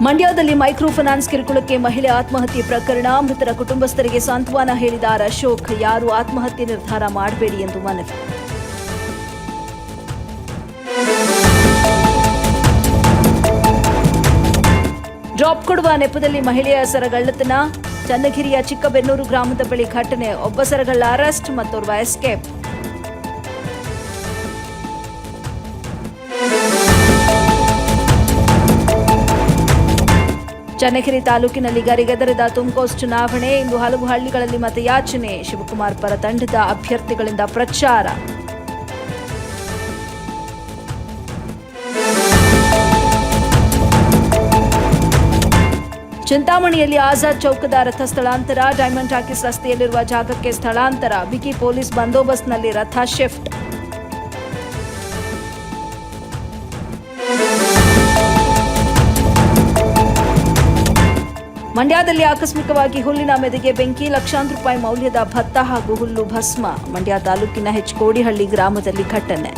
ಮಂಡ್ಯದಲ್ಲಿ micro finance ಕಿರುಕುಳಕ್ಕೆ ಮಹಿಳೆ ಆತ್ಮಹತ್ಯೆ ಪ್ರಕರಣ. ಮೃತರ ಕುಟುಂಬಸ್ಥರಿಗೆ ಸಾಂತ್ವನ ಹೇಳಿದ ಅಶೋಕ್, ಯಾರು ಆತ್ಮಹತ್ಯೆ ನಿರ್ಧಾರ ಮಾಡಬೇಡಿ ಎಂದು ಮನವಿ. ಡ್ರಾಪ್ ಕೊಡುವ ನೆಪದಲ್ಲಿ ಮಹಿಳೆಯ ಸರಗಳ್ಳತನ. ಚನ್ನಗಿರಿಯ ಚಿಕ್ಕಬೆನ್ನೂರು ಗ್ರಾಮದ ಬಳಿ ಘಟನೆ. ಒಬ್ಬ ಸರಗಳ್ಳ ಅರೆಸ್ಟ್, ಮತ್ತೋರ್ವ ಎಸ್ಕೇಪ್. ಚನ್ನಗಿರಿ ತಾಲೂಕಿನಲ್ಲಿ ಗರಿಗೆದರಿದ ತುಮಕೋಸ್ ಚುನಾವಣೆ. ಇಂದು ಹಲವು ಹಳ್ಳಿಗಳಲ್ಲಿ ಮತಯಾಚನೆ. ಶಿವಕುಮಾರ್ ಪರ ತಂಡದ ಅಭ್ಯರ್ಥಿಗಳಿಂದ ಪ್ರಚಾರ. ಚಿಂತಾಮಣಿಯಲ್ಲಿ ಆಜಾದ್ ಚೌಕದ ರಥ ಸ್ಥಳಾಂತರ. ಡೈಮಂಡ್ ಟಾಕೀಸ್ ರಸ್ತೆಯಲ್ಲಿರುವ ಜಾಗಕ್ಕೆ ಸ್ಥಳಾಂತರ. ಬಿಗಿ ಪೊಲೀಸ್ ಬಂದೋಬಸ್ತ್ನಲ್ಲಿ ರಥ ಶಿಫ್ಟ್. ಮಂಡ್ಯದಲ್ಲಿ ಆಕಸ್ಮಿಕವಾಗಿ ಹುಲ್ಲಿನ ಮೆದೆಗೆ ಬೆಂಕಿ. ಲಕ್ಷಾಂತರ ರೂಪಾಯಿ ಮೌಲ್ಯದ ಭತ್ತ ಹಾಗೂ ಹುಲ್ಲು ಭಸ್ಮ. ಮಂಡ್ಯ ತಾಲೂಕಿನ ಹೆಚ್ಕೋಡಿಹಳ್ಳಿ ಗ್ರಾಮದಲ್ಲಿ ಘಟನೆ.